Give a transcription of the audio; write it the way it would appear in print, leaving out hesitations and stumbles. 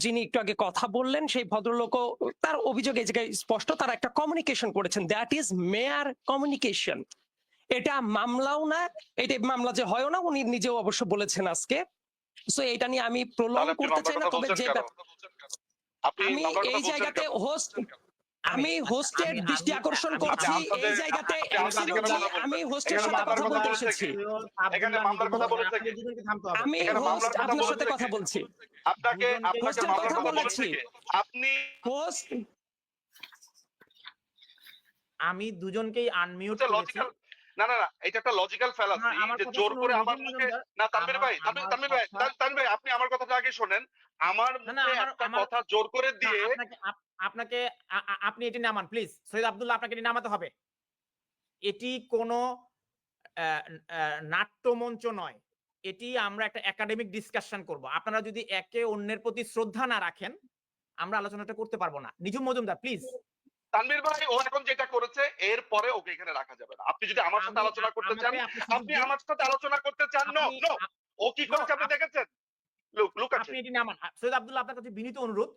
যিনি একটু আগে কথা বললেন সেই ভদ্রলোকও তার অভিযোগ এই জায়গায় স্পষ্ট, তারা একটা কমিউনিকেশন করেছেন, দ্যাট ইজ মেয়ার কমিউনিকেশন। এটা মামলাও না, এটা মামলা যে হয়ও না, উনি নিজেও অবশ্য বলেছেন আজকে। সো এটা নিয়ে আমি প্রলং করতে চাই না, তবে যে আমি এই জায়গাতে হোস্ট, আমি হোস্টের দৃষ্টি আকর্ষণ করছি এই জায়গাতে, আমি হোস্টের সাথে কথা বলতে এসেছি, আমি হোস্ট আপনার সাথে কথা বলছি, হোস্টের কথা বলেছি, আপনি হোস্ট আমি দুজনকেই আনমিউট করেছি। না না না, এটা একটা লজিক্যাল ফ্যালাসি যে জোর করে আমার মুখে না। তানভীর ভাই, তানভীর ভাই আপনি আমার কথাটা আগে শোনেন। আমার মুখে একটা কথা জোর করে দিয়ে আপনাকে আপনি এটি নামান প্লিজ। সৈয়দ আব্দুল্লাহ, আপনাকে এটি নামাতে হবে। এটি কোনো নাট্যমঞ্চ নয়, এটি আমরা একটা একাডেমিক ডিসকাশন করব। আপনারা যদি একে অন্যের প্রতি শ্রদ্ধা না রাখেন আমরা আলোচনাটা করতে পারবো না। নিজুম মজুমদার প্লিজ। তানভীর ভাই ও এখন যেটা করেছে এর পরে ওকে এখানে রাখা যাবে না। আপনি যদি আমার সাথে আলোচনা করতে চান, আপনি আমার সাথে আলোচনা করতে চান। নো নো, ও কি করেছে আপনি দেখেছেন? লুক আপনি এটি নামান। সৈয়দ আব্দুল্লাহ, আপনার কাছে বিনীত অনুরোধ,